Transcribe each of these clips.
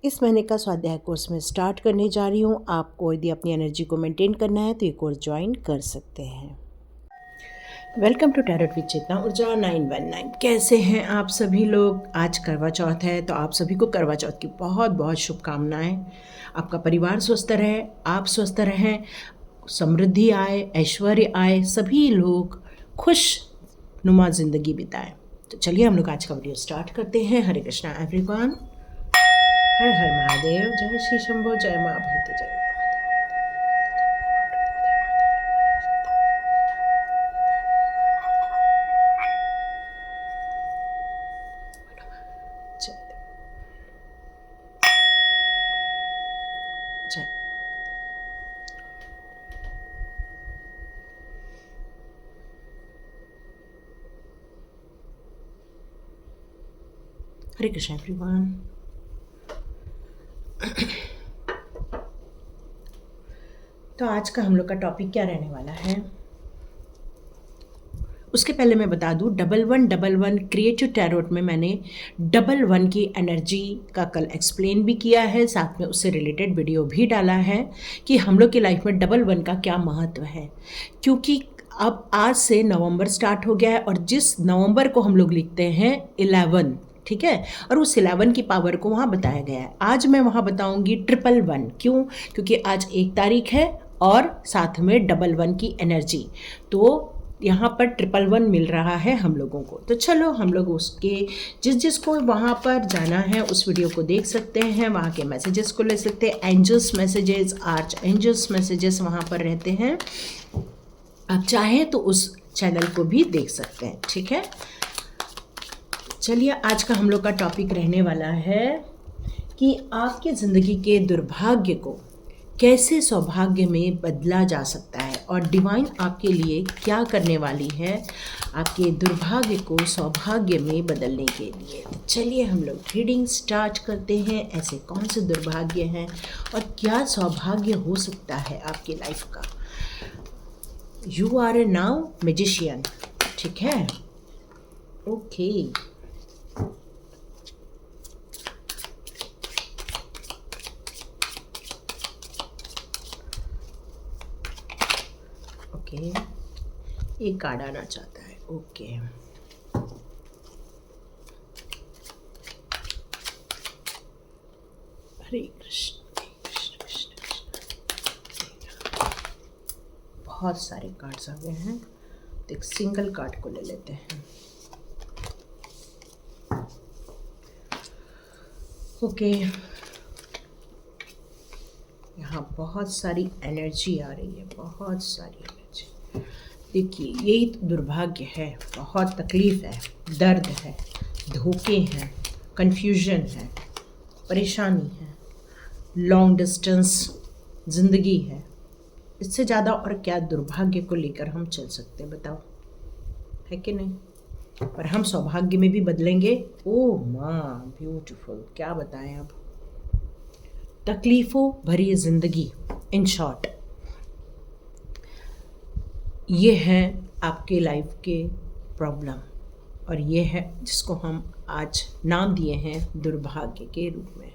इस महीने का स्वाध्याय कोर्स में स्टार्ट करने जा रही हूँ। आपको यदि अपनी एनर्जी को मेंटेन करना है तो ये कोर्स ज्वाइन कर सकते हैं। वेलकम टू टैरोट विद चेतना ऊर्जा 919। कैसे हैं आप सभी लोग? आज करवा चौथ है तो आप सभी को करवा चौथ की बहुत बहुत शुभकामनाएं। आपका परिवार स्वस्थ रहे, आप स्वस्थ रहें, समृद्धि आए, ऐश्वर्य आए, सभी लोग खुश नुमा जिंदगी बिताएं। तो चलिए हम लोग आज का वीडियो स्टार्ट करते हैं। हरे कृष्णा एवरीवन। हर हर महादेव। जय श्री शंभो, जय माँ भगवती, जय जय। हरे कृष्ण एवरीवन। तो आज का हम लोग का टॉपिक क्या रहने वाला है, उसके पहले मैं बता दूं, 1111 क्रिएटिव टैरोट में मैंने 11 की एनर्जी का कल एक्सप्लेन भी किया है, साथ में उससे रिलेटेड वीडियो भी डाला है कि हम लोग की लाइफ में 11 का क्या महत्व है। क्योंकि अब आज से नवंबर स्टार्ट हो गया है और जिस नवंबर को हम लोग लिखते हैं 11, ठीक है, और उस 11 की पावर को वहाँ बताया गया है। आज मैं वहाँ बताऊँगी 111। क्यों? क्योंकि आज 1 तारीख है और साथ में 11 की एनर्जी, तो यहाँ पर 111 मिल रहा है हम लोगों को। तो चलो हम लोग उसके जिसको वहाँ पर जाना है उस वीडियो को देख सकते हैं, वहाँ के मैसेजेस को ले सकते हैं। Angels messages, archangels messages वहाँ पर रहते हैं। आप चाहें तो उस चैनल को भी देख सकते हैं, ठीक है। चलिए आज का हम लोग का टॉपिक रहने वाला है कि आपकी ज़िंदगी के दुर्भाग्य को कैसे सौभाग्य में बदला जा सकता है और डिवाइन आपके लिए क्या करने वाली है आपके दुर्भाग्य को सौभाग्य में बदलने के लिए। चलिए हम लोग रीडिंग स्टार्ट करते हैं। ऐसे कौन से दुर्भाग्य हैं और क्या सौभाग्य हो सकता है आपकी लाइफ का। You are a now magician, ठीक है, ओके। एक कार्ड आना चाहता है, ओके। हरे कृष्ण कृष्ण कृष्ण कृष्ण। बहुत सारे कार्ड्स आ गए हैं तो एक सिंगल कार्ड को ले लेते हैं, ओके। यहाँ बहुत सारी एनर्जी आ रही है, बहुत सारी एनर्जी। देखिए यही तो दुर्भाग्य है, बहुत तकलीफ़ है, दर्द है, धोखे हैं, कन्फ्यूजन है, परेशानी है, लॉन्ग डिस्टेंस ज़िंदगी है। इससे ज़्यादा और क्या दुर्भाग्य को लेकर हम चल सकते हैं, बताओ, है कि नहीं। पर हम सौभाग्य में भी बदलेंगे। ओह माँ ब्यूटीफुल, क्या बताएं अब। तकलीफ़ों भरी ज़िंदगी, इन शॉर्ट ये है आपके लाइफ के प्रॉब्लम, और ये है जिसको हम आज नाम दिए हैं दुर्भाग्य के रूप में।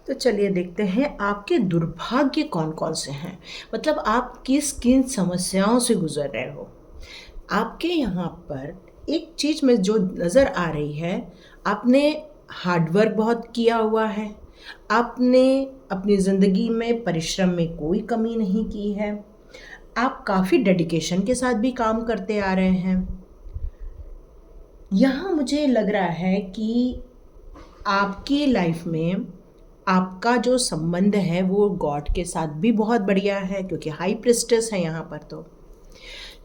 तो चलिए देखते हैं आपके दुर्भाग्य कौन कौन से हैं, मतलब आप किस किन समस्याओं से गुजर रहे हो। आपके यहाँ पर एक चीज़ में जो नज़र आ रही है, आपने हार्डवर्क बहुत किया हुआ है, आपने अपनी ज़िंदगी में परिश्रम में कोई कमी नहीं की है, आप काफ़ी डेडिकेशन के साथ भी काम करते आ रहे हैं। यहाँ मुझे लग रहा है कि आपकी लाइफ में आपका जो संबंध है वो गॉड के साथ भी बहुत बढ़िया है, क्योंकि हाई प्रिस्टेस है यहाँ पर। तो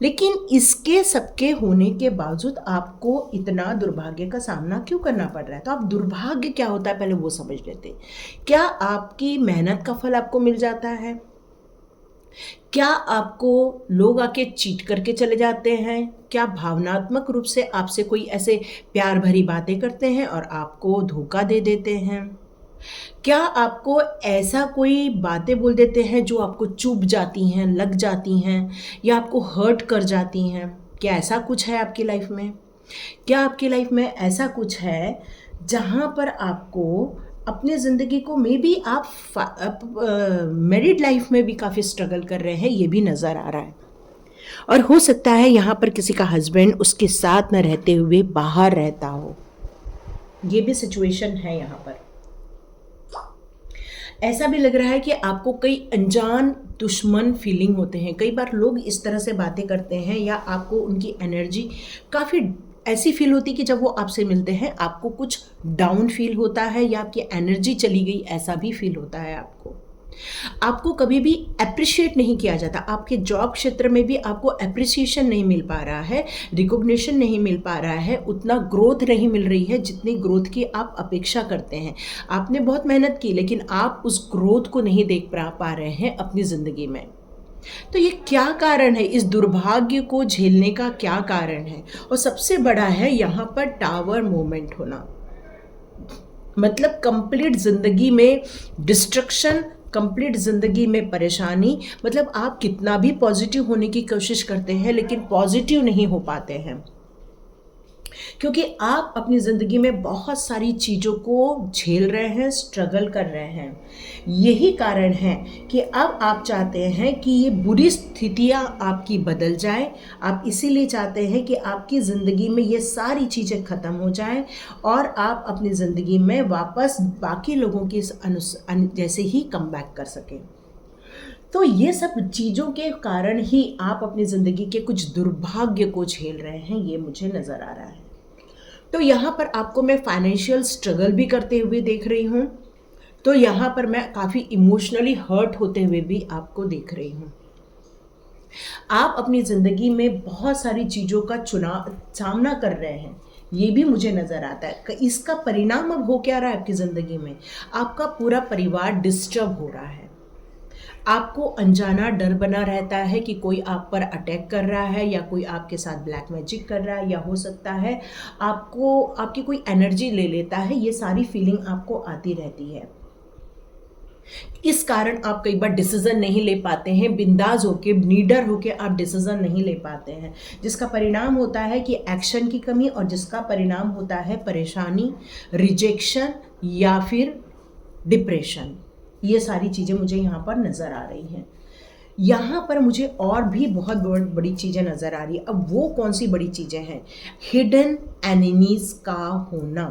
लेकिन इसके सबके होने के बावजूद आपको इतना दुर्भाग्य का सामना क्यों करना पड़ रहा है। तो आप दुर्भाग्य क्या होता है पहले वो समझ लेते। क्या आपकी मेहनत का फल आपको मिल जाता है? क्या आपको लोग आके चीट करके चले जाते हैं? क्या भावनात्मक रूप से आपसे कोई ऐसे प्यार भरी बातें करते हैं और आपको धोखा दे देते हैं? क्या आपको ऐसा कोई बातें बोल देते हैं जो आपको चुभ जाती हैं, लग जाती हैं, या आपको हर्ट कर जाती हैं? क्या ऐसा कुछ है आपकी लाइफ में? क्या आपकी लाइफ में ऐसा कुछ है जहाँ पर आपको अपने ज़िंदगी को मे बी आप मैरिड लाइफ में भी काफ़ी स्ट्रगल कर रहे हैं, ये भी नज़र आ रहा है। और हो सकता है यहाँ पर किसी का हस्बैंड उसके साथ न रहते हुए बाहर रहता हो, ये भी सिचुएशन है यहाँ पर। ऐसा भी लग रहा है कि आपको कई अनजान दुश्मन फीलिंग होते हैं। कई बार लोग इस तरह से बातें करते हैं या आपको उनकी एनर्जी काफ़ी ऐसी फील होती है कि जब वो आपसे मिलते हैं आपको कुछ डाउन फील होता है या आपकी एनर्जी चली गई, ऐसा भी फील होता है आपको कभी भी अप्रिशिएट नहीं किया जाता। आपके जॉब क्षेत्र में भी आपको अप्रिसिएशन नहीं मिल पा रहा है, रिकॉग्निशन नहीं मिल पा रहा है, उतना ग्रोथ नहीं मिल रही है जितनी ग्रोथ की आप अपेक्षा करते हैं। आपने बहुत मेहनत की लेकिन आप उस ग्रोथ को नहीं देख पा रहे हैं अपनी ज़िंदगी में। तो ये क्या कारण है, इस दुर्भाग्य को झेलने का क्या कारण है? और सबसे बड़ा है यहाँ पर टावर मोमेंट होना, मतलब कंप्लीट ज़िंदगी में डिस्ट्रक्शन, कंप्लीट ज़िंदगी में परेशानी। मतलब आप कितना भी पॉजिटिव होने की कोशिश करते हैं लेकिन पॉजिटिव नहीं हो पाते हैं, क्योंकि आप अपनी ज़िंदगी में बहुत सारी चीज़ों को झेल रहे हैं, स्ट्रगल कर रहे हैं। यही कारण है कि अब आप चाहते हैं कि ये बुरी स्थितियाँ आपकी बदल जाए। आप इसीलिए चाहते हैं कि आपकी ज़िंदगी में ये सारी चीज़ें ख़त्म हो जाएं और आप अपनी ज़िंदगी में वापस बाकी लोगों की जैसे ही कम बैक कर सकें। तो ये सब चीज़ों के कारण ही आप अपनी ज़िंदगी के कुछ दुर्भाग्य को झेल रहे हैं, ये मुझे नज़र आ रहा है। तो यहाँ पर आपको मैं फाइनेंशियल स्ट्रगल भी करते हुए देख रही हूँ, तो यहाँ पर मैं काफ़ी इमोशनली हर्ट होते हुए भी आपको देख रही हूँ। आप अपनी ज़िंदगी में बहुत सारी चीज़ों का सामना कर रहे हैं, ये भी मुझे नज़र आता है। इसका परिणाम अब हो क्या रहा है आपकी ज़िंदगी में? आपका पूरा परिवार डिस्टर्ब हो रहा है। आपको अनजाना डर बना रहता है कि कोई आप पर अटैक कर रहा है या कोई आपके साथ ब्लैक मैजिक कर रहा है, या हो सकता है आपकी कोई एनर्जी ले लेता है। ये सारी फीलिंग आपको आती रहती है। इस कारण आप कई बार डिसीजन नहीं ले पाते हैं, बिंदास होके, नीडर होके आप डिसीजन नहीं ले पाते हैं, जिसका परिणाम होता है कि एक्शन की कमी, और जिसका परिणाम होता है परेशानी, रिजेक्शन या फिर डिप्रेशन। ये सारी चीज़ें मुझे यहाँ पर नज़र आ रही हैं। यहाँ पर मुझे और भी बहुत बड़ी चीज़ें नज़र आ रही है। अब वो कौन सी बड़ी चीज़ें हैं? हिडन एनिमीज़ का होना।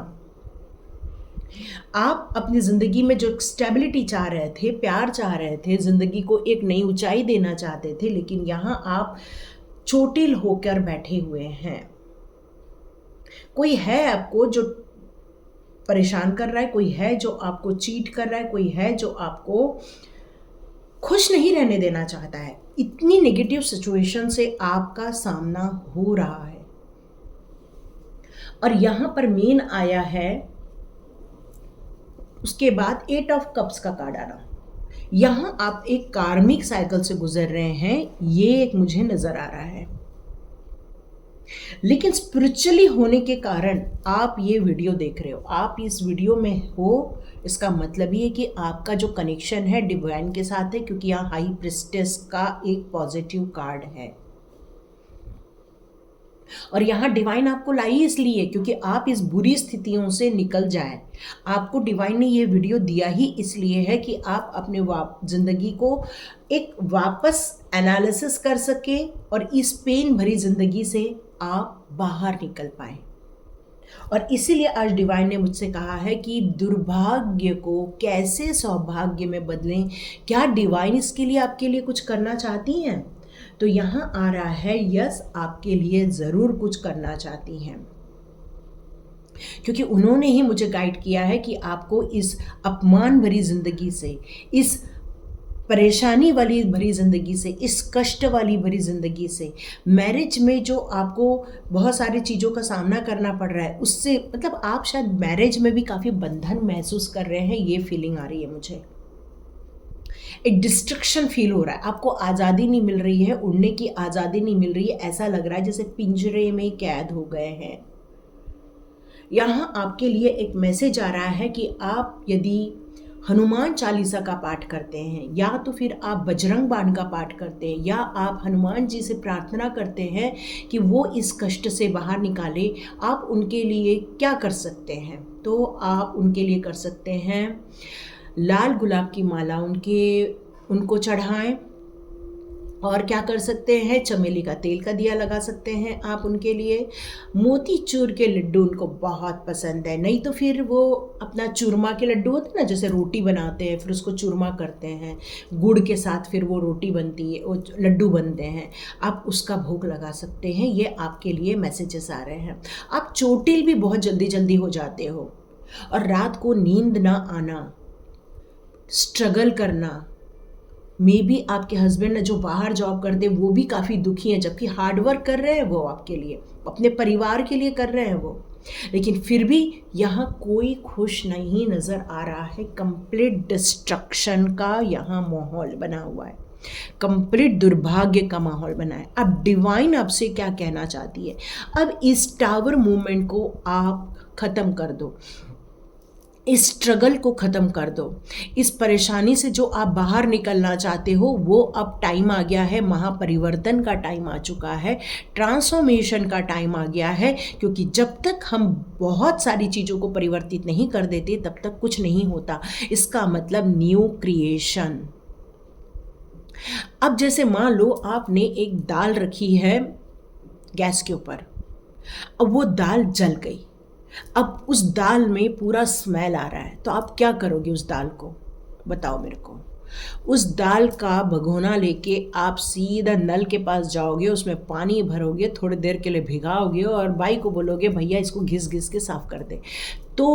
आप अपनी ज़िंदगी में जो स्टेबिलिटी चाह रहे थे, प्यार चाह रहे थे, ज़िंदगी को एक नई ऊंचाई देना चाहते थे, लेकिन यहाँ आप चोटिल होकर बैठे हुए हैं। कोई है आपको जो परेशान कर रहा है, कोई है जो आपको चीट कर रहा है, कोई है जो आपको खुश नहीं रहने देना चाहता है। इतनी नेगेटिव सिचुएशन से आपका सामना हो रहा है। और यहाँ पर मेन आया है, उसके बाद 8 ऑफ कप्स का कार्ड आना। यहाँ आप एक कार्मिक साइकिल से गुजर रहे हैं, ये एक मुझे नज़र आ रहा है। लेकिन स्पिरिचुअली होने के कारण आप ये वीडियो देख रहे हो, आप इस वीडियो में हो, इसका मतलब ये है कि आपका जो कनेक्शन है डिवाइन के साथ है, क्योंकि यहाँ हाई प्रिस्टेस का एक पॉजिटिव कार्ड है। और यहाँ डिवाइन आपको लाई इसलिए क्योंकि आप इस बुरी स्थितियों से निकल जाए। आपको डिवाइन ने ये वीडियो दिया ही इसलिए है कि आप अपने ज़िंदगी को एक वापस एनालिसिस कर सके और इस पेन भरी ज़िंदगी से आप बाहर निकल पाए। और इसीलिए आज डिवाइन ने मुझसे कहा है कि दुर्भाग्य को कैसे सौभाग्य में बदलें। क्या डिवाइन इसके लिए आपके लिए कुछ करना चाहती हैं? तो यहाँ आ रहा है यस, आपके लिए ज़रूर कुछ करना चाहती हैं, क्योंकि उन्होंने ही मुझे गाइड किया है कि आपको इस अपमान भरी ज़िंदगी से, इस परेशानी वाली भरी ज़िंदगी से, इस कष्ट वाली भरी ज़िंदगी से, मैरिज में जो आपको बहुत सारी चीज़ों का सामना करना पड़ रहा है उससे, मतलब आप शायद मैरिज में भी काफ़ी बंधन महसूस कर रहे हैं, ये फीलिंग आ रही है मुझे। एक डिस्ट्रक्शन फील हो रहा है, आपको आज़ादी नहीं मिल रही है, उड़ने की आज़ादी नहीं मिल रही है। ऐसा लग रहा है जैसे पिंजरे में कैद हो गए हैं। यहाँ आपके लिए एक मैसेज आ रहा है कि आप यदि हनुमान चालीसा का पाठ करते हैं, या तो फिर आप बजरंग बाण का पाठ करते हैं, या आप हनुमान जी से प्रार्थना करते हैं कि वो इस कष्ट से बाहर निकाले, आप उनके लिए क्या कर सकते हैं? तो आप उनके लिए कर सकते हैं लाल गुलाब की माला उनको चढ़ाएं। और क्या कर सकते हैं, चमेली का तेल का दिया लगा सकते हैं आप उनके लिए। मोतीचूर के लड्डू उनको बहुत पसंद है, नहीं तो फिर वो अपना चूरमा के लड्डू होते हैं ना, जैसे रोटी बनाते हैं फिर उसको चूरमा करते हैं, गुड़ के साथ फिर वो रोटी बनती है, वो लड्डू बनते हैं, आप उसका भोग लगा सकते हैं। ये आपके लिए मैसेजेस आ रहे हैं। आप चोटिल भी बहुत जल्दी जल्दी हो जाते हो, और रात को नींद ना आना, स्ट्रगल करना, मे बी आपके हस्बैंड जो बाहर जॉब करते हैं वो भी काफ़ी दुखी हैं, जबकि हार्ड वर्क कर रहे हैं वो आपके लिए, अपने परिवार के लिए कर रहे हैं वो, लेकिन फिर भी यहाँ कोई खुश नहीं नज़र आ रहा है। कंप्लीट डिस्ट्रक्शन का यहाँ माहौल बना हुआ है, कंप्लीट दुर्भाग्य का माहौल बना है। अब डिवाइन आपसे क्या कहना चाहती है, अब इस टावर मूवमेंट को आप ख़त्म कर दो, इस स्ट्रगल को ख़त्म कर दो, इस परेशानी से जो आप बाहर निकलना चाहते हो वो अब टाइम आ गया है, महापरिवर्तन का टाइम आ चुका है, ट्रांसफॉर्मेशन का टाइम आ गया है। क्योंकि जब तक हम बहुत सारी चीज़ों को परिवर्तित नहीं कर देते तब तक कुछ नहीं होता। इसका मतलब न्यू क्रिएशन। अब जैसे मान लो आपने एक दाल रखी है गैस के ऊपर, अब वो दाल जल गई, अब उस दाल में पूरा स्मेल आ रहा है, तो आप क्या करोगे उस दाल को, बताओ मेरे को। उस दाल का भगोना लेके आप सीधा नल के पास जाओगे, उसमें पानी भरोगे, थोड़ी देर के लिए भिगाओगे और भाई को बोलोगे भैया इसको घिस घिस के साफ कर दे। तो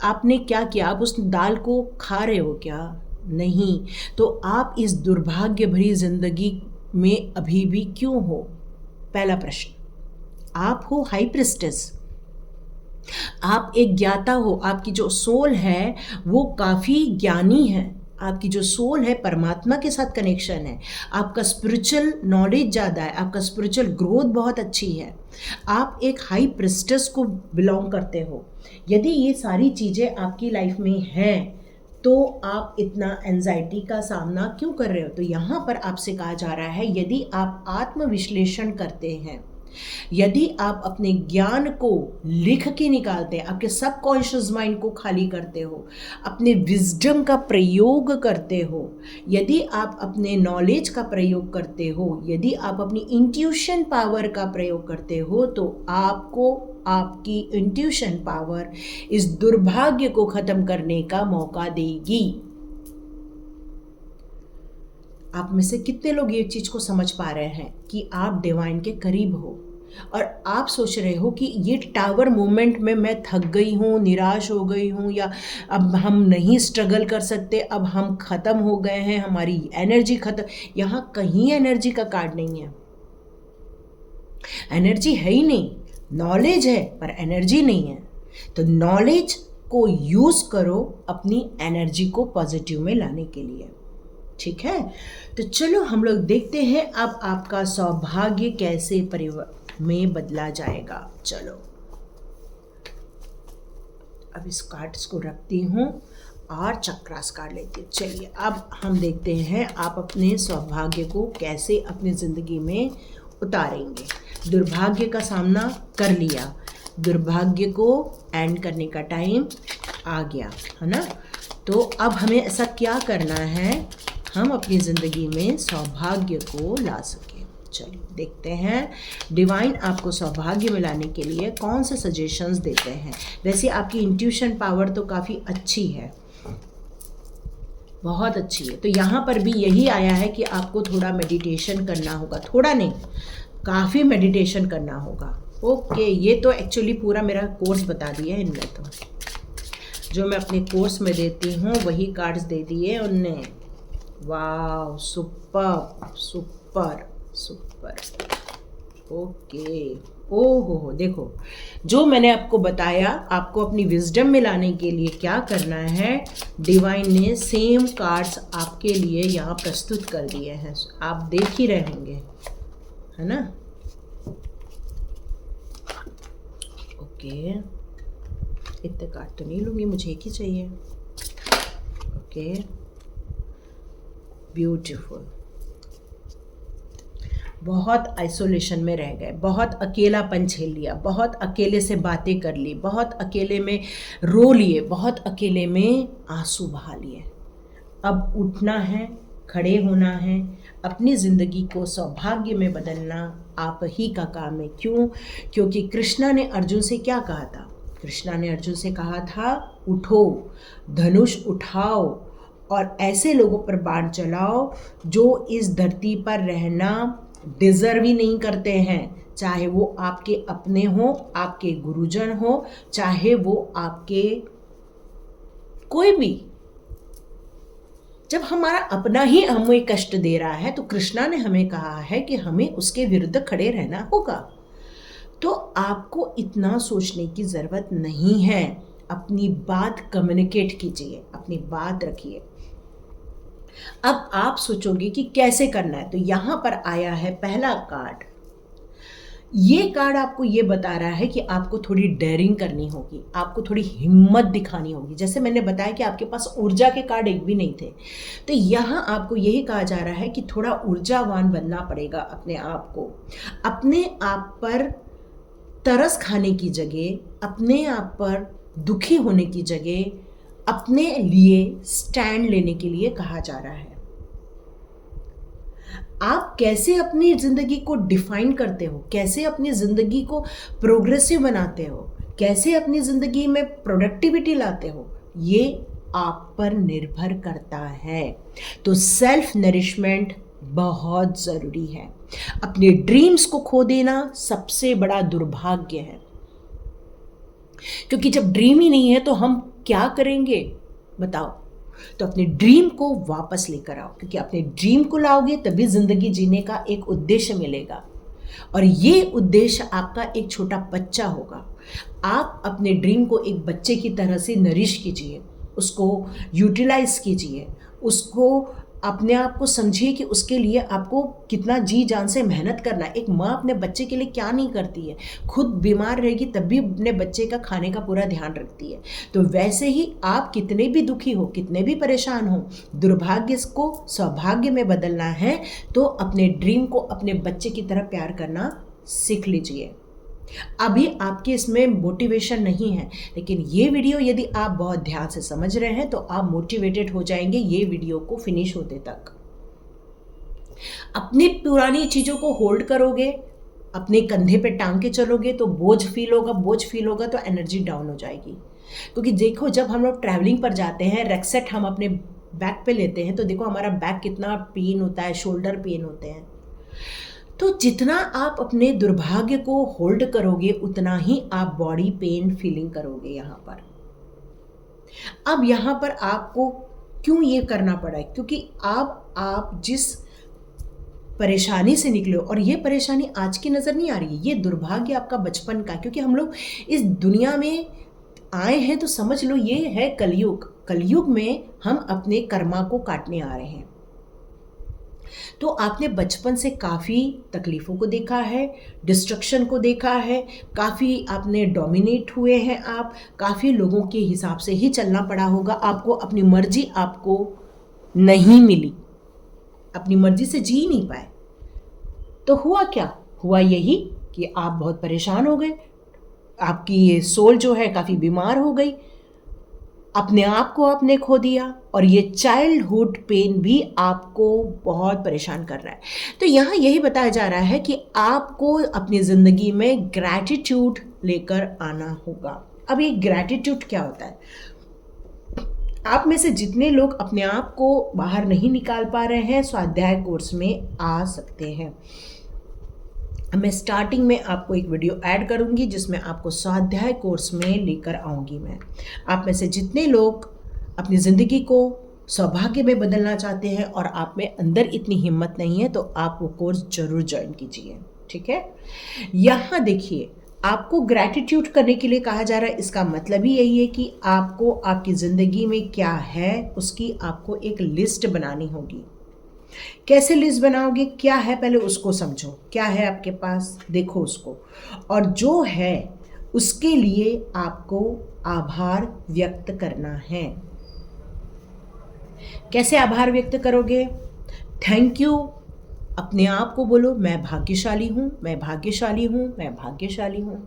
आपने क्या किया, आप उस दाल को खा रहे हो क्या? नहीं। तो आप इस दुर्भाग्य भरी जिंदगी में अभी भी क्यों हो? पहला प्रश्न। आप हो हाई प्रिस्टेस, आप एक ज्ञाता हो, आपकी जो सोल है वो काफ़ी ज्ञानी है, आपकी जो सोल है परमात्मा के साथ कनेक्शन है, आपका स्पिरिचुअल नॉलेज ज़्यादा है, आपका स्पिरिचुअल ग्रोथ बहुत अच्छी है, आप एक हाई प्रिस्टेस को बिलोंग करते हो। यदि ये सारी चीज़ें आपकी लाइफ में हैं तो आप इतना एंजाइटी का सामना क्यों कर रहे हो? तो यहाँ पर आपसे कहा जा रहा है, यदि आप आत्मविश्लेषण करते हैं, यदि आप अपने ज्ञान को लिख के निकालते हैं, आपके सबकॉन्शियस माइंड को खाली करते हो, अपने विजडम का प्रयोग करते हो, यदि आप अपने नॉलेज का प्रयोग करते हो, यदि आप अपनी इंट्यूशन पावर का प्रयोग करते हो, तो आपको आपकी इंट्यूशन पावर इस दुर्भाग्य को ख़त्म करने का मौका देगी। आप में से कितने लोग ये चीज़ को समझ पा रहे हैं कि आप डिवाइन के करीब हो, और आप सोच रहे हो कि ये टावर मूवमेंट में मैं थक गई हूँ, निराश हो गई हूँ, या अब हम नहीं स्ट्रगल कर सकते, अब हम ख़त्म हो गए हैं, हमारी एनर्जी ख़त्म। यहाँ कहीं एनर्जी का कार्ड नहीं है, एनर्जी है ही नहीं, नॉलेज है पर एनर्जी नहीं है। तो नॉलेज को यूज़ करो अपनी एनर्जी को पॉजिटिव में लाने के लिए, ठीक है? तो चलो हम लोग देखते हैं अब आपका सौभाग्य कैसे परिवर्तन में बदला जाएगा। चलो अब इस कार्ड्स को रखती हूँ और चक्रास कार्ड लेती हूँ। चलिए अब हम देखते हैं आप अपने सौभाग्य को कैसे अपनी ज़िंदगी में उतारेंगे। दुर्भाग्य का सामना कर लिया, दुर्भाग्य को एंड करने का टाइम आ गया है ना। तो अब हमें ऐसा क्या करना है हम अपनी ज़िंदगी में सौभाग्य को ला सकें। चलिए देखते हैं डिवाइन आपको सौभाग्य में लाने के लिए कौन से सजेशंस देते हैं। वैसे आपकी इंट्यूशन पावर तो काफ़ी अच्छी है, बहुत अच्छी है। तो यहाँ पर भी यही आया है कि आपको थोड़ा मेडिटेशन करना होगा, थोड़ा नहीं काफ़ी मेडिटेशन करना होगा। ओके, ये तो एक्चुअली पूरा मेरा कोर्स बता दिया है इनने, तो जो मैं अपने कोर्स में देती हूँ वही कार्ड्स दे दिए उनने। वाह, सुपर सुपर सुपर। ओके, ओहो देखो जो मैंने आपको बताया, आपको अपनी विजडम में लाने के लिए क्या करना है, डिवाइन ने सेम कार्ड्स आपके लिए यहाँ प्रस्तुत कर दिए हैं, आप देख ही रहेंगे है ना। ओके, इतने कार्ड तो नहीं लूँगी, मुझे एक ही चाहिए। Okay, beautiful. बहुत आइसोलेशन में रह गए, बहुत अकेलापन झेल लिया, बहुत अकेले से बातें कर ली, बहुत अकेले में रो लिए, बहुत अकेले में आंसू बहा लिए। अब उठना है, खड़े होना है, अपनी ज़िंदगी को सौभाग्य में बदलना आप ही का काम है। क्यों? क्योंकि कृष्णा ने अर्जुन से क्या कहा था? कृष्णा ने अर्जुन से कहा था, उठो, धनुष उठाओ और ऐसे लोगों पर बाण चलाओ जो इस धरती पर रहना डिजर्व ही नहीं करते हैं, चाहे वो आपके अपने हो, आपके गुरुजन हो, चाहे वो आपके कोई भी। जब हमारा अपना ही हमें कष्ट दे रहा है तो कृष्णा ने हमें कहा है कि हमें उसके विरुद्ध खड़े रहना होगा। तो आपको इतना सोचने की ज़रूरत नहीं है। अपनी बात कम्युनिकेट कीजिए, अपनी बात रखिए। अब आप सोचोगे कि कैसे करना है, तो यहाँ पर आया है पहला कार्ड। ये कार्ड आपको ये बता रहा है कि आपको थोड़ी डेयरिंग करनी होगी, आपको थोड़ी हिम्मत दिखानी होगी। जैसे मैंने बताया कि आपके पास ऊर्जा के कार्ड एक भी नहीं थे, तो यहाँ आपको यही कहा जा रहा है कि थोड़ा ऊर्जावान बनना पड़ेगा अपने आप को। अपने आप पर तरस खाने की जगह, अपने आप पर दुखी होने की जगह अपने लिए स्टैंड लेने के लिए कहा जा रहा है। आप कैसे अपनी ज़िंदगी को डिफाइन करते हो, कैसे अपनी ज़िंदगी को प्रोग्रेसिव बनाते हो, कैसे अपनी ज़िंदगी में प्रोडक्टिविटी लाते हो, ये आप पर निर्भर करता है। तो सेल्फ नरिशमेंट बहुत ज़रूरी है। अपने ड्रीम्स को खो देना सबसे बड़ा दुर्भाग्य है, क्योंकि जब ड्रीम ही नहीं है तो हम क्या करेंगे बताओ। तो अपने ड्रीम को वापस लेकर आओ, क्योंकि अपने ड्रीम को लाओगे तभी ज़िंदगी जीने का एक उद्देश्य मिलेगा, और ये उद्देश्य आपका एक छोटा बच्चा होगा। आप अपने ड्रीम को एक बच्चे की तरह से नरिश कीजिए, उसको यूटिलाइज कीजिए, उसको अपने आप को समझिए कि उसके लिए आपको कितना जी जान से मेहनत करना है। एक माँ अपने बच्चे के लिए क्या नहीं करती है, खुद बीमार रहेगी तब भी अपने बच्चे का खाने का पूरा ध्यान रखती है। तो वैसे ही आप कितने भी दुखी हो, कितने भी परेशान हो, दुर्भाग्य को सौभाग्य में बदलना है तो अपने ड्रीम को अपने बच्चे की तरह प्यार करना सीख लीजिए। अभी आपके इसमें मोटिवेशन नहीं है, लेकिन ये वीडियो यदि आप बहुत ध्यान से समझ रहे हैं तो आप मोटिवेटेड हो जाएंगे ये वीडियो को फिनिश होते तक। अपनी पुरानी चीज़ों को होल्ड करोगे, अपने कंधे पे टांग के चलोगे तो बोझ फील होगा तो एनर्जी डाउन हो जाएगी। क्योंकि देखो, जब हम लोग ट्रैवलिंग पर जाते हैं, रैकसेट हम अपने बैक पे लेते हैं तो देखो हमारा बैक कितना पेन होता है, शोल्डर पेन होते हैं। तो जितना आप अपने दुर्भाग्य को होल्ड करोगे उतना ही आप बॉडी पेन फीलिंग करोगे यहाँ पर। अब यहाँ पर आपको क्यों ये करना पड़ा है? क्योंकि अब आप जिस परेशानी से निकले हो, और ये परेशानी आज की नज़र नहीं आ रही है, ये दुर्भाग्य आपका बचपन का। क्योंकि हम लोग इस दुनिया में आए हैं तो समझ लो ये है कलयुग। कलयुग में हम अपने कर्मा को काटने आ रहे हैं। तो आपने बचपन से काफ़ी तकलीफ़ों को देखा है, डिस्ट्रक्शन को देखा है, काफ़ी आपने डोमिनेट हुए हैं, आप काफ़ी लोगों के हिसाब से ही चलना पड़ा होगा आपको। अपनी मर्जी आपको नहीं मिली, अपनी मर्जी से जी नहीं पाए। तो हुआ क्या? हुआ यही कि आप बहुत परेशान हो गए, आपकी ये सोल जो है काफ़ी बीमार हो गई, अपने आप को आपने खो दिया, और ये चाइल्डहुड पेन भी आपको बहुत परेशान कर रहा है। तो यहाँ यही बताया जा रहा है कि आपको अपनी ज़िंदगी में ग्रैटिट्यूड लेकर आना होगा। अब ये ग्रैटिट्यूड क्या होता है? आप में से जितने लोग अपने आप को बाहर नहीं निकाल पा रहे हैं, स्वाध्याय कोर्स में आ सकते हैं। मैं स्टार्टिंग में आपको एक वीडियो ऐड करूंगी जिसमें आपको स्वाध्याय कोर्स में लेकर आऊंगी। मैं आप में से जितने लोग अपनी ज़िंदगी को सौभाग्य में बदलना चाहते हैं और आप में अंदर इतनी हिम्मत नहीं है, तो आप वो कोर्स ज़रूर ज्वाइन कीजिए, ठीक है। यहाँ देखिए, आपको ग्रैटिट्यूड करने के लिए कहा जा रहा है। इसका मतलब ही यही है कि आपको आपकी ज़िंदगी में क्या है उसकी आपको एक लिस्ट बनानी होगी। कैसे लिस्ट बनाओगे? क्या है पहले उसको समझो, क्या है आपके पास, देखो उसको, और जो है उसके लिए आपको आभार व्यक्त करना है। कैसे आभार व्यक्त करोगे? Thank you. अपने आप को बोलो, मैं भाग्यशाली हूँ, मैं भाग्यशाली हूँ, मैं भाग्यशाली हूँ।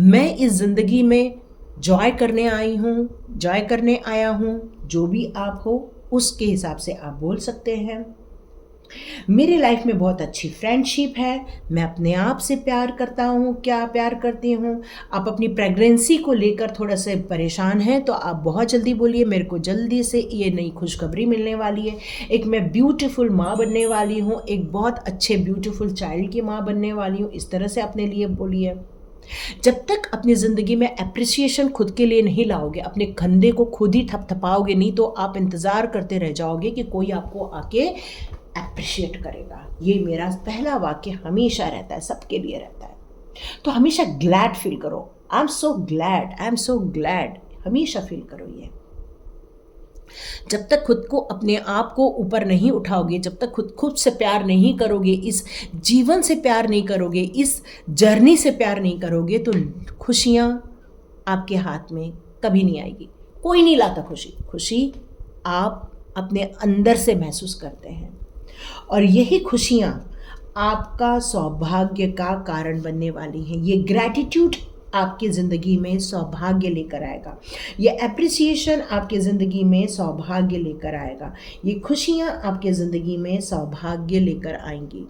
मैं इस ज़िंदगी में जॉय करने आई हूँ, जॉय करने आया हूँ। जो भी आप हो उसके हिसाब से आप बोल सकते हैं। मेरी लाइफ में बहुत अच्छी फ्रेंडशिप है, मैं अपने आप से प्यार करता हूँ। क्या प्यार करती हूँ? आप अपनी प्रेगनेंसी को लेकर थोड़ा से परेशान हैं तो आप बहुत जल्दी बोलिए, मेरे को जल्दी से ये नई खुशखबरी मिलने वाली है। एक मैं ब्यूटीफुल माँ बनने वाली हूँ, एक बहुत अच्छे ब्यूटीफुल चाइल्ड की माँ बनने वाली हूँ। इस तरह से अपने लिए बोलिए। जब तक अपनी ज़िंदगी में एप्रिसिएशन खुद के लिए नहीं लाओगे, अपने कंधे को खुद ही थपथपाओगे नहीं, तो आप इंतज़ार करते रह जाओगे कि कोई आपको आके अप्रिशिएट करेगा। ये मेरा पहला वाक्य हमेशा रहता है, सबके लिए रहता है। तो हमेशा ग्लैड फील करो, I am so glad, I am so glad, हमेशा फील करो ये। जब तक खुद को, अपने आप को ऊपर नहीं उठाओगे, जब तक खुद से प्यार नहीं करोगे, इस जीवन से प्यार नहीं करोगे, इस जर्नी से प्यार नहीं करोगे, तो खुशियाँ आपके हाथ में कभी नहीं आएगी। कोई नहीं लाता खुशी, खुशी आप अपने अंदर से महसूस करते हैं। और यही खुशियाँ आपका सौभाग्य का कारण बनने वाली हैं। ये ग्रैटिट्यूड आपकी ज़िंदगी में सौभाग्य लेकर आएगा, ये एप्रिसिएशन आपकी ज़िंदगी में सौभाग्य लेकर आएगा, ये खुशियाँ आपके ज़िंदगी में सौभाग्य लेकर आएंगी।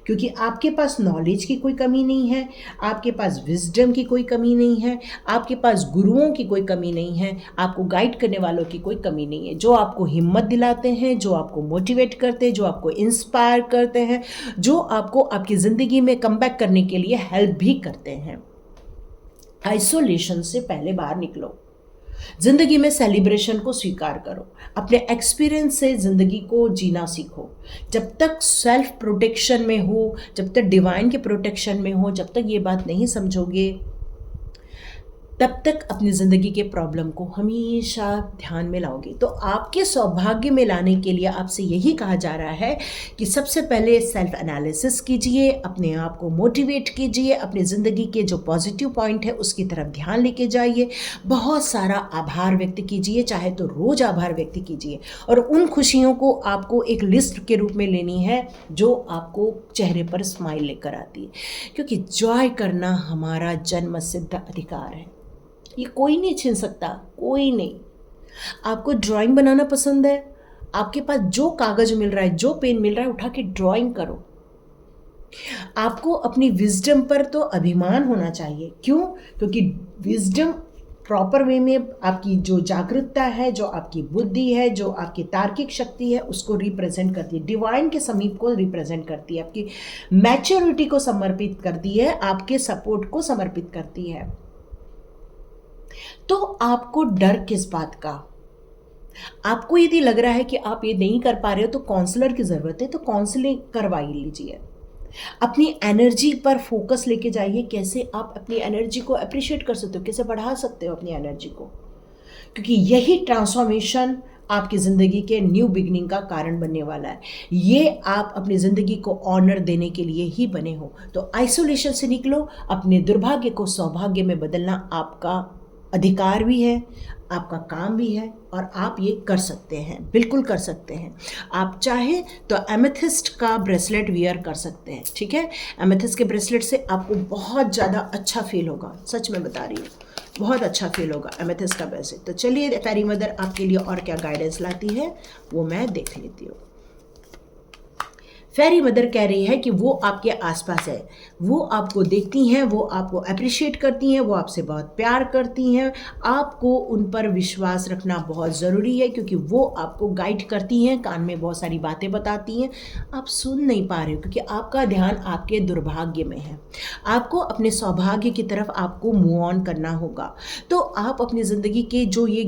क्योंकि आपके पास नॉलेज की कोई कमी नहीं है, आपके पास विजडम की कोई कमी नहीं है, आपके पास गुरुओं की कोई कमी नहीं है, आपको गाइड करने वालों की कोई कमी नहीं है, जो आपको हिम्मत दिलाते हैं, जो आपको मोटिवेट करते हैं, जो आपको इंस्पायर करते हैं, जो आपको आपकी ज़िंदगी में कमबैक करने के लिए हेल्प भी करते हैं। आइसोलेशन से पहले बाहर निकलो, ज़िंदगी में सेलिब्रेशन को स्वीकार करो, अपने एक्सपीरियंस से ज़िंदगी को जीना सीखो। जब तक सेल्फ प्रोटेक्शन में हो, जब तक डिवाइन के प्रोटेक्शन में हो, जब तक ये बात नहीं समझोगे, तब तक अपनी ज़िंदगी के प्रॉब्लम को हमेशा ध्यान में लाओगे। तो आपके सौभाग्य में लाने के लिए आपसे यही कहा जा रहा है कि सबसे पहले सेल्फ एनालिसिस कीजिए, अपने आप को मोटिवेट कीजिए, अपनी ज़िंदगी के जो पॉजिटिव पॉइंट है उसकी तरफ ध्यान लेके जाइए, बहुत सारा आभार व्यक्त कीजिए, चाहे तो रोज़ आभार व्यक्त कीजिए। और उन खुशियों को आपको एक लिस्ट के रूप में लेनी है जो आपको चेहरे पर स्माइल लेकर आती है, क्योंकि जॉय करना हमारा जन्मसिद्ध अधिकार है, ये कोई नहीं छीन सकता, कोई नहीं। आपको ड्राइंग बनाना पसंद है, आपके पास जो कागज़ मिल रहा है, जो पेन मिल रहा है, उठा के ड्राइंग करो। आपको अपनी विजडम पर तो अभिमान होना चाहिए। क्यों? क्योंकि विजडम प्रॉपर वे में आपकी जो जागरूकता है, जो आपकी बुद्धि है, जो आपकी तार्किक शक्ति है, उसको रिप्रेजेंट करती है, डिवाइन के समीप को रिप्रेजेंट करती है, आपकी मैच्योरिटी को समर्पित करती है, आपके सपोर्ट को समर्पित करती है। तो आपको डर किस बात का? आपको यदि लग रहा है कि आप ये नहीं कर पा रहे हो तो काउंसलर की ज़रूरत है, तो काउंसलिंग करवाई लीजिए। अपनी एनर्जी पर फोकस लेके जाइए, कैसे आप अपनी एनर्जी को अप्रिशिएट कर सकते हो, कैसे बढ़ा सकते हो अपनी एनर्जी को, क्योंकि यही ट्रांसफॉर्मेशन आपकी ज़िंदगी के न्यू बिगनिंग का कारण बनने वाला है। ये आप अपनी ज़िंदगी को ऑनर देने के लिए ही बने हो। तो आइसोलेशन से निकलो, अपने दुर्भाग्य को सौभाग्य में बदलना आपका अधिकार भी है, आपका काम भी है, और आप ये कर सकते हैं, बिल्कुल कर सकते हैं। आप चाहे तो एमेथिस्ट का ब्रेसलेट वियर कर सकते हैं, ठीक है? एमेथिस्ट के ब्रेसलेट से आपको बहुत ज़्यादा अच्छा फील होगा, सच में बता रही हूँ, बहुत अच्छा फील होगा एमेथिस्ट का ब्रेसलेट। तो चलिए फेरी मदर आपके लिए और क्या गाइडेंस लाती है वो मैं देख लेती हूँ। फेरी मदर कह रही है कि वो आपके आसपास है, वो आपको देखती हैं, वो आपको अप्रिशिएट करती हैं, वो आपसे बहुत प्यार करती हैं। आपको उन पर विश्वास रखना बहुत ज़रूरी है, क्योंकि वो आपको गाइड करती हैं, कान में बहुत सारी बातें बताती हैं, आप सुन नहीं पा रहे हो क्योंकि आपका ध्यान आपके दुर्भाग्य में है। आपको अपने सौभाग्य की तरफ आपको मूव ऑन करना होगा। तो आप अपनी ज़िंदगी के जो ये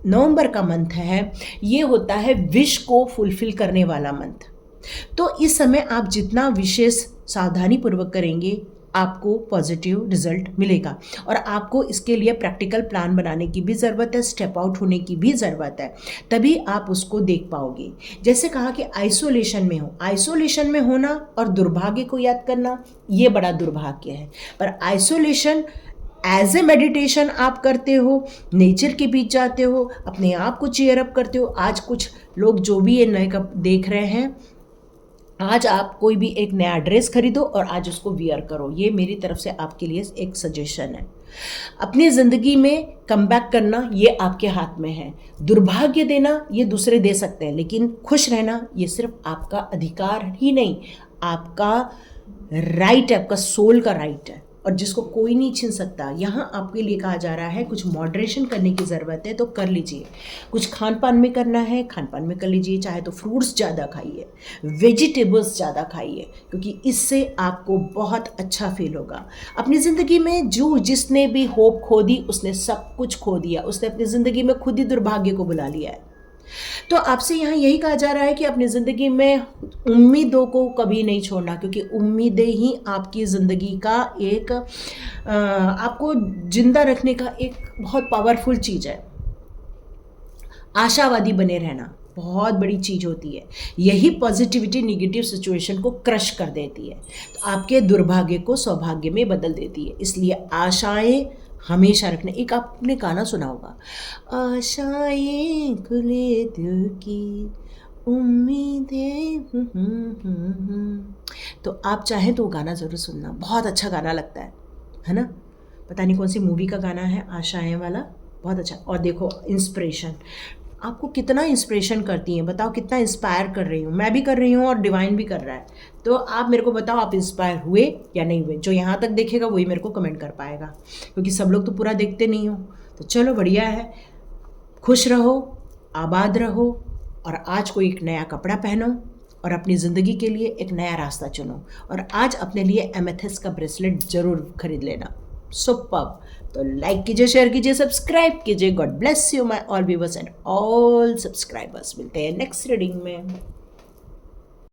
नवंबर का मंथ है, ये होता है विश को फुलफिल करने वाला मंथ। तो इस समय आप जितना विशेष सावधानी पूर्वक करेंगे, आपको पॉजिटिव रिजल्ट मिलेगा। और आपको इसके लिए प्रैक्टिकल प्लान बनाने की भी ज़रूरत है, स्टेप आउट होने की भी ज़रूरत है, तभी आप उसको देख पाओगे। जैसे कहा कि आइसोलेशन में हो, आइसोलेशन में होना और दुर्भाग्य को याद करना, ये बड़ा दुर्भाग्य है। पर आइसोलेशन एज ए मेडिटेशन आप करते हो, नेचर के बीच जाते हो, अपने आप को चीयर अप करते हो। आज कुछ लोग जो भी ये नए कप देख रहे हैं, आज आप कोई भी एक नया ड्रेस खरीदो और आज उसको वियर करो। ये मेरी तरफ से आपके लिए एक सजेशन है। अपनी ज़िंदगी में कम बैक करना ये आपके हाथ में है। दुर्भाग्य देना ये दूसरे दे सकते हैं, लेकिन खुश रहना ये सिर्फ आपका अधिकार ही नहीं, आपका राइट है, आपका सोल का राइट है, और जिसको कोई नहीं छीन सकता। यहाँ आपके लिए कहा जा रहा है कुछ मॉडरेशन करने की ज़रूरत है, तो कर लीजिए। कुछ खान पान में करना है, खान पान में कर लीजिए। चाहे तो फ्रूट्स ज़्यादा खाइए, वेजिटेबल्स ज़्यादा खाइए, क्योंकि इससे आपको बहुत अच्छा फील होगा। अपनी ज़िंदगी में जो जिसने भी होप खो दी, उसने सब कुछ खो दिया, उसने अपनी ज़िंदगी में खुद ही दुर्भाग्य को बुला लिया है। तो आपसे यहाँ यही कहा जा रहा है कि अपनी ज़िंदगी में उम्मीदों को कभी नहीं छोड़ना, क्योंकि उम्मीदें ही आपकी ज़िंदगी का एक आपको जिंदा रखने का एक बहुत पावरफुल चीज़ है। आशावादी बने रहना बहुत बड़ी चीज़ होती है। यही पॉजिटिविटी निगेटिव सिचुएशन को क्रश कर देती है, तो आपके दुर्भाग्य को सौभाग्य में बदल देती है। इसलिए आशाएं हमेशा रखने। एक आपने गाना सुना होगा, आशाएं खुले दिल की उम्मीदें। तो आप चाहें तो वो गाना ज़रूर सुनना, बहुत अच्छा गाना लगता है ना। पता नहीं कौन सी मूवी का गाना है, आशाएं वाला, बहुत अच्छा। और देखो इंस्पिरेशन, आपको कितना इंस्पिरेशन करती हैं, बताओ कितना इंस्पायर कर रही हूँ, मैं भी कर रही हूँ और डिवाइन भी कर रहा है। तो आप मेरे को बताओ, आप इंस्पायर हुए या नहीं हुए। जो यहाँ तक देखेगा वही मेरे को कमेंट कर पाएगा, क्योंकि सब लोग तो पूरा देखते नहीं हो। तो चलो बढ़िया है, खुश रहो, आबाद रहो, और आज कोई एक नया कपड़ा पहनो और अपनी ज़िंदगी के लिए एक नया रास्ता चुनो। और आज अपने लिए एमेथिस्ट का ब्रेसलेट ज़रूर खरीद लेना। सुपर्ब। तो लाइक कीजिए, शेयर कीजिए, सब्सक्राइब कीजिए। God bless you my all viewers and all subscribers. मिलते हैं नेक्स्ट रीडिंग में।